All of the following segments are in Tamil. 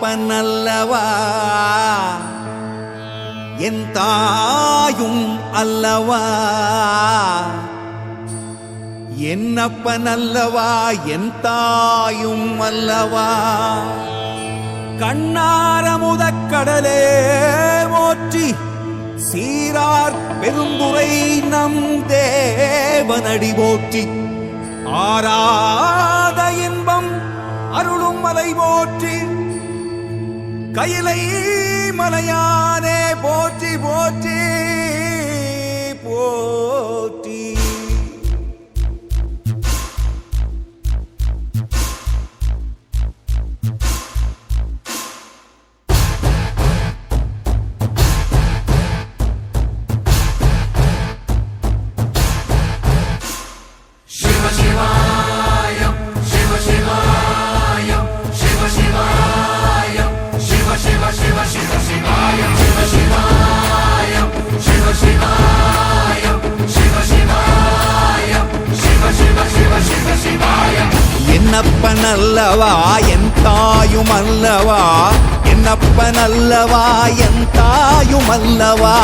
என்னப்பனல்லவா என் தாயும் அல்லவா என்னப்பனல்லவா என் தாயும் அல்லவா கண்ணாரமுதக் கடலே போற்றி சீரார் பெருந்துரை நம் தேவனடி போற்றி ஆராத இன்பம் அருளும் மலை போற்றி கையிலை மலையானே போற்றி போற்றி போற்றி என்னப்பனல்லவா என் தாயும் அல்லவா என்னப்பனல்லவா என் தாயும் அல்லவா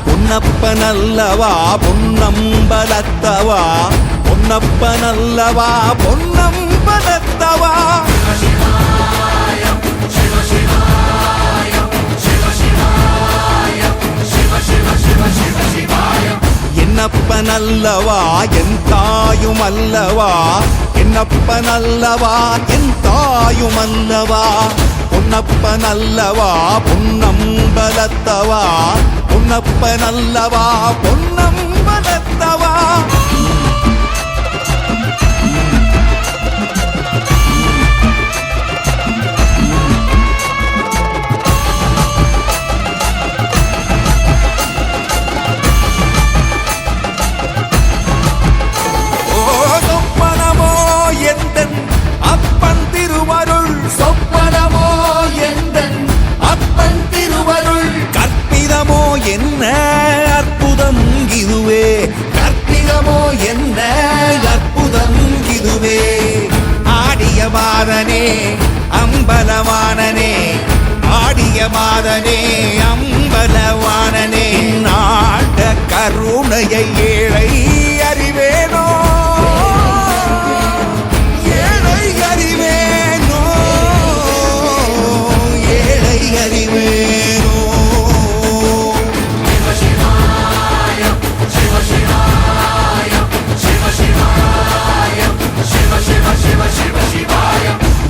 பொன்னப்பனல்லவா பொன்னம்பலத்தவா பொன்னப்பனல்லவா பொன்னம்பலத்தவா என்னப்பனல்லவா என் தாயும் அல்லவா என்னப்பனல்லவா என் தாயும் அல்லவா பொன்னப்பனல்லவா பொன்னம்பலத்தவா பொன்னப்பனல்லவா பொன்னம்பலத்தவா அப்பன் திருவருள் சொப்பனமோ எந்தன் அப்பன் திருவருள் கற்பிதமோ என்ன அற்புதம் இதுவே கற்பிதமோ என்ன அற்புதம் இதுவே ஆடிய மாதனே அம்பலவானனே ஆடிய மாதனே அம்பலவானனே நாட கருணையை ஏழை அறிவேனோ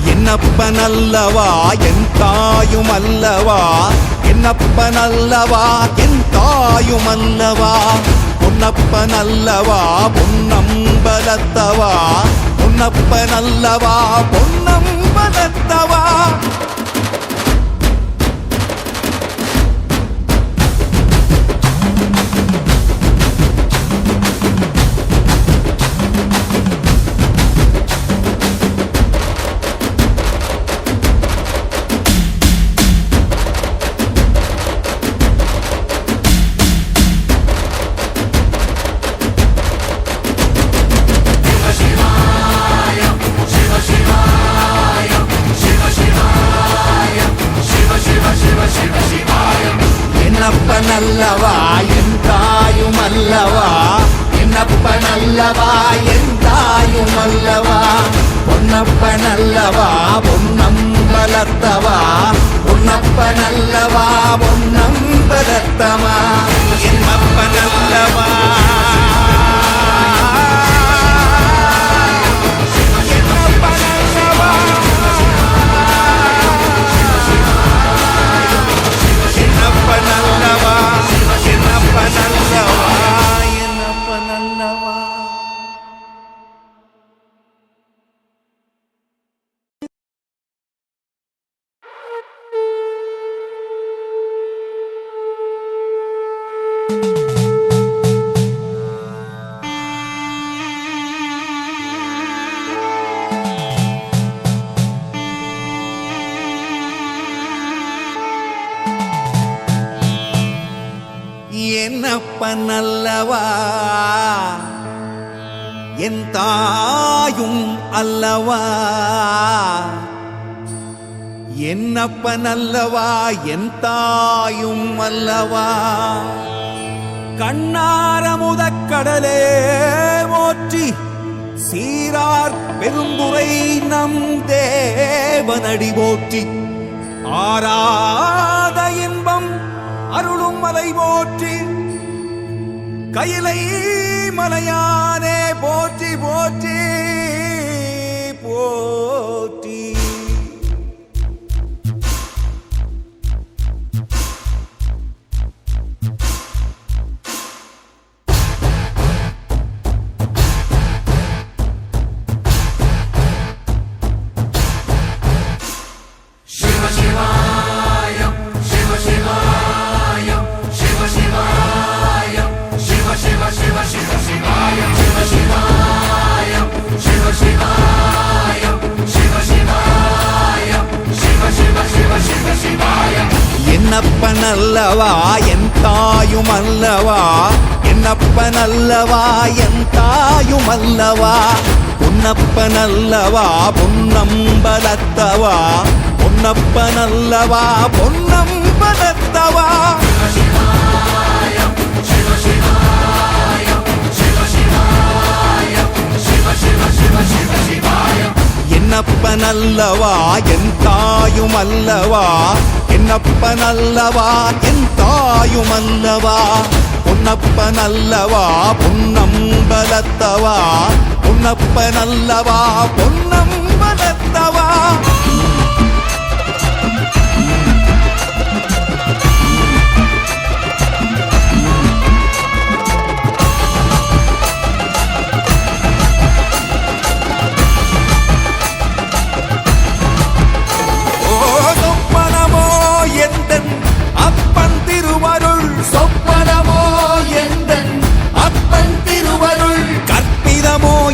என்னப்பனல்லவா என் தாயும் அல்லவா என்னப்பனல்லவா என் தாயும் அல்லவா பொன்னப்பனல்லவா பொன்னம்பலத்தவா பொன்னப்பனல்லவா பொன்னம்பலத்தவா என்னப்பனல்லவா என் தாயும் அல்லவா என்னப்பனல்லவா என் தாயும் அல்லவா பொன்னப்பனல்லவா பொன்னம்பலத்தவா பொன்னப்பனல்லவா பொன்னம்பலத்தவா என்னப்பனல்லவா என்னப்பனல்லவா என் தாயும் அல்லவா என்னப்பனல்லவா என் தாயும் அல்லவா. கண்ணாரமுதக் கடலே போற்றி சீரார் பெருந்துரை நம் தேவனடி போற்றி. ஆராத இன்பம் அருளும் மலை போற்றி. கையிலை மலையானே போற்றி போற்றி போற்றி. என்னப்பனல்லவா என் தாயும் அல்லவா. என்னப்பனல்லவா என் தாயும் அல்லவா. பொன்னப்பனல்லவா பொன்னம்பலத்தவா. பொன்னப்பனல்லவா பொன்னம்பலத்தவா. என்னப்பனல்லவா என் தாயும் அல்லவா. என்னப்பனல்லவா என் தாயும் அல்லவா. பொன்னப்பனல்லவா பொன்னம்பலத்தவா. பொன்னப்பனல்லவா பொன்னம்பலத்தவா.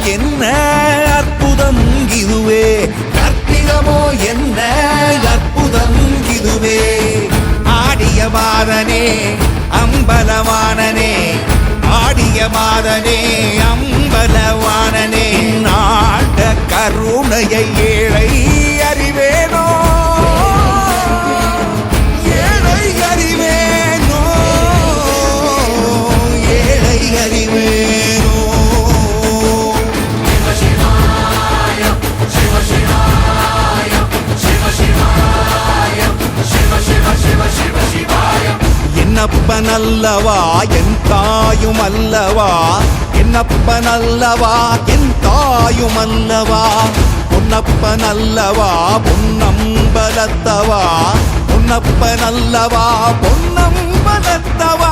என்ன அற்புதம் இதுவே. கற்பிதமோ என்ன அற்புதம் இதுவே. ஆடிய மாதனே அம்பலவானனே. ஆடிய மாதனே அம்பலவானனே. நாட கருணையை ஏழை அறிவேனோ. ஏழை அறிவேனோ. ஏழை அறிவேனோ. என்னப்பனல்லவா என் தாயும் அல்லவா. என்னப்பனல்லவா என் தாயும் அல்லவா. பொன்னப்பனல்லவா பொன்னம்பலத்தவா. பொன்னப்பனல்லவா பொன்னம்பலத்தவா.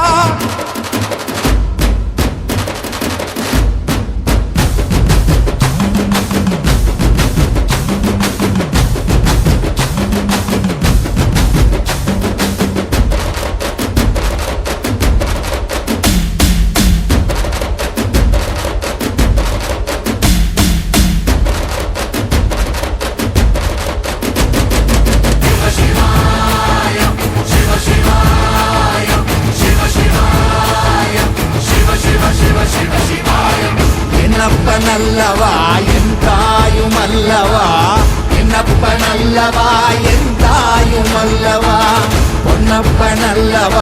என்னப்பனல்லவா என் தாயும் அல்லவா. என்னப்பனல்லவா என்